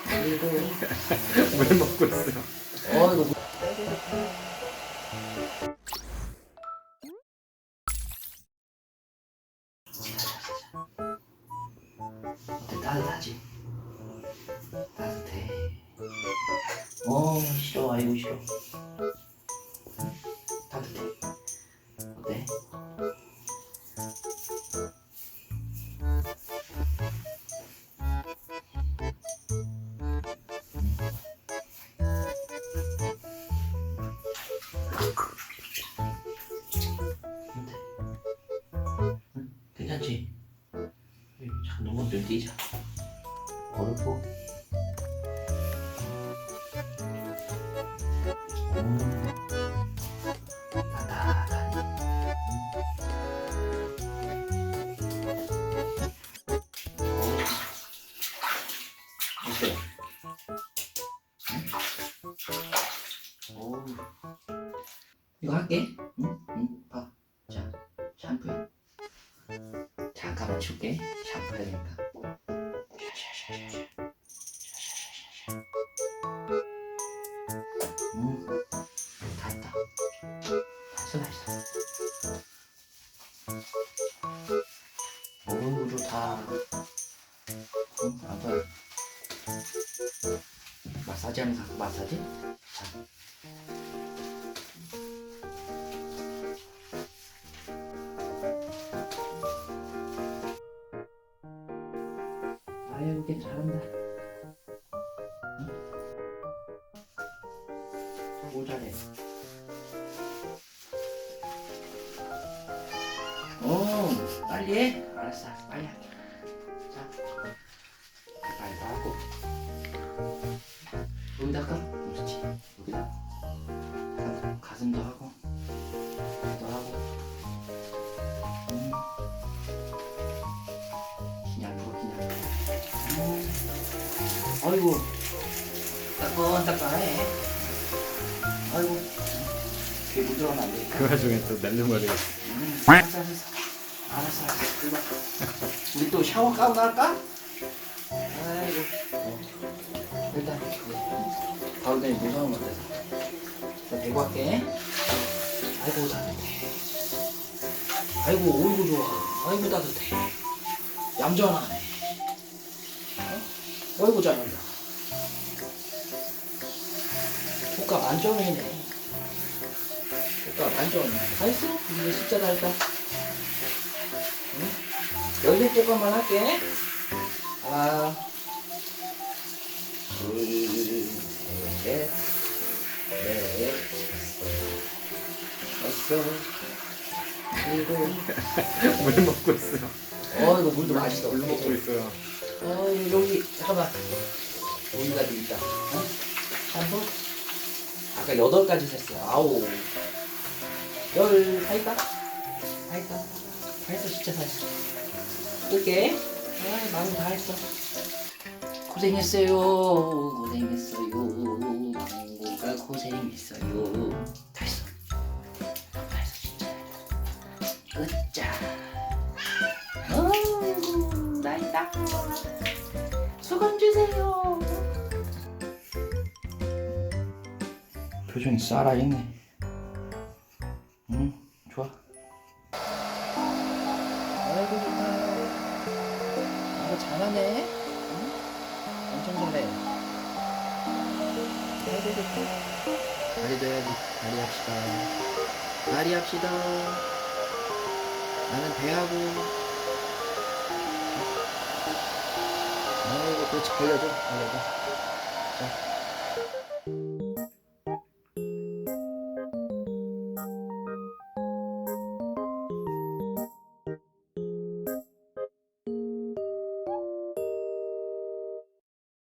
그리고 물 먹고 있어. 이거 어때? 따뜻하지? 따뜻해. 싫어. 아이고 싫어. 따뜻해. 어때? 괜찮지? 잠깐 눈곱 좀 띄자. 어렵고. 따뜻하니. 어때? 이거 할게. 응? 봐. 자, 샴푸야. 잠깐만 줄게. 샴푸 해야 되니까. 다 했다. 다 했어. 좋다. 아빠. 마사지 하면서 할까? 마사지? 자. 아유, 걔 잘한다. 응? 뭘 잘해? 빨리 해? 알았어, 빨리 할게. 자, 빨리 하고. 여기다 할까? 그렇지. 여기다. 가슴도 하고. 배도 하고. 그냥 누워, 그냥. 아이고. 따끈따끈해. 아이고. 귀에 물 들어가면 안 되니까. 그 와중에 또 날름거리고. 알았어. 긁어. 우리 또 샤워 가운 할까? 아이고. 일단 바로 전에 무서운 것 같아서. 자, 대고 할게. 아이고 따뜻해. 아이고 어이구 좋아. 아이고 따뜻해. 얌전하네. 어이구 잘한다. 효과 만점이네. 효과 만점. 다 했어? 이제 진짜 다 했다. 응? 열린 조금만 할게. 하나, 둘, 셋, 넷, 다섯, 일곱. 물 먹고 있어. 이거 물도 맛있어. 물 먹고 있어요. 여기 잠깐만. 여기가 좀 있다. 샴푸? 아까 8가지 셌어. 9, 10, 다 했다. 다 했다. 다 했어, 진짜 다 했어. 끌게. 마음 다 했어. 고생했어요. 망고가 고생했어요. 다 했어. 다 했어, 진짜. 끝자. 나 했다. 수건 주세요. 표정이 살아있네. 좋아. 아이고 좋다. 이거 잘하네. 엄청 잘해. 아이고 좋다. 다리도 해야지. 다리 합시다. 다리 합시다. 나는 배하고. 아이고 그렇지. 벌려줘. 자.